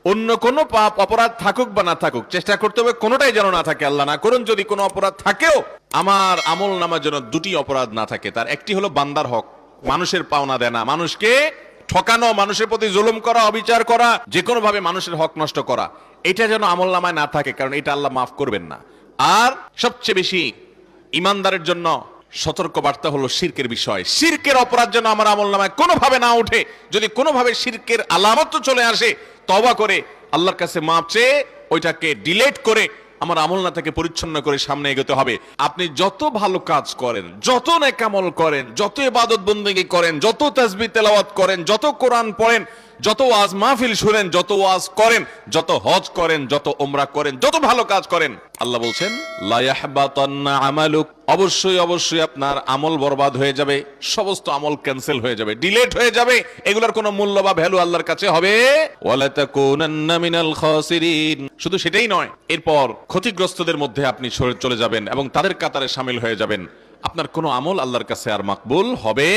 অন্য কোনো পাপ অপরাধ থাকুক বা না থাকুক, চেষ্টা করতে হবে কোনোটাই যেন না থাকে। আল্লাহ না করুন যদি কোনো অপরাধ থাকেও, আমার আমল নামার জন্য দুটি অপরাধ না থাকে। তার একটি হলো বান্দার হক, মানুষের পাওনা দেনা, মানুষকে ঠকানো, মানুষের প্রতি জুলুম করা, অবিচার করা, যে কোনো ভাবে মানুষের হক নষ্ট করা, এটা যেন আমল নামায় না থাকে, কারণ এটা আল্লাহ মাফ করবেন না। আর সবচেয়ে বেশি ইমানদারের জন্য সতর্ক বার্তা হলো শিরকের বিষয়। শিরকের অপরাধ যেন আমার আমল নামায় কোনোভাবে না উঠে। যদি কোনোভাবে শিরকের আলামত চলে আসে, তওবা করে আল্লাহর কাছে মাপ চেয়ে ওইটাকে ডিলেট করে আমার আমল না থেকে পরিচ্ছন্ন করে সামনে এগোতে হবে। আপনি যত ভালো কাজ করেন, যত নেক আমল করেন, যত ইবাদত বন্দেগী করেন, যত তাসবিহ তেলাওয়াত করেন, যত কোরআন পড়েন, যত ওয়াজ মাহফিল শুনেন, যত ওয়াজ করেন, যত হজ করেন, যত উমরা করেন, যত ভালো কাজ করেন, আল্লাহ বলছেন লা ইয়াহবাতান্না আমালুক, অবশ্যই অবশ্যই আপনার আমল বরবাদ হয়ে যাবে, সমস্ত আমল ক্যান্সেল হয়ে যাবে, ডিলিট হয়ে যাবে। এগুলোর কোনো মূল্য বা ভ্যালু আল্লাহর কাছে হবে ওয়ালা তাকুনান্না মিনাল খাসিরিন। শুধু সেটাই নয়, এরপর ক্ষতিগ্রস্তদের মধ্যে আপনি চলে যাবেন এবং তাদের কাতারে শামিল হয়ে যাবেন। আপনার কোনো আমল আল্লাহর কাছে আর মাকবুল হবে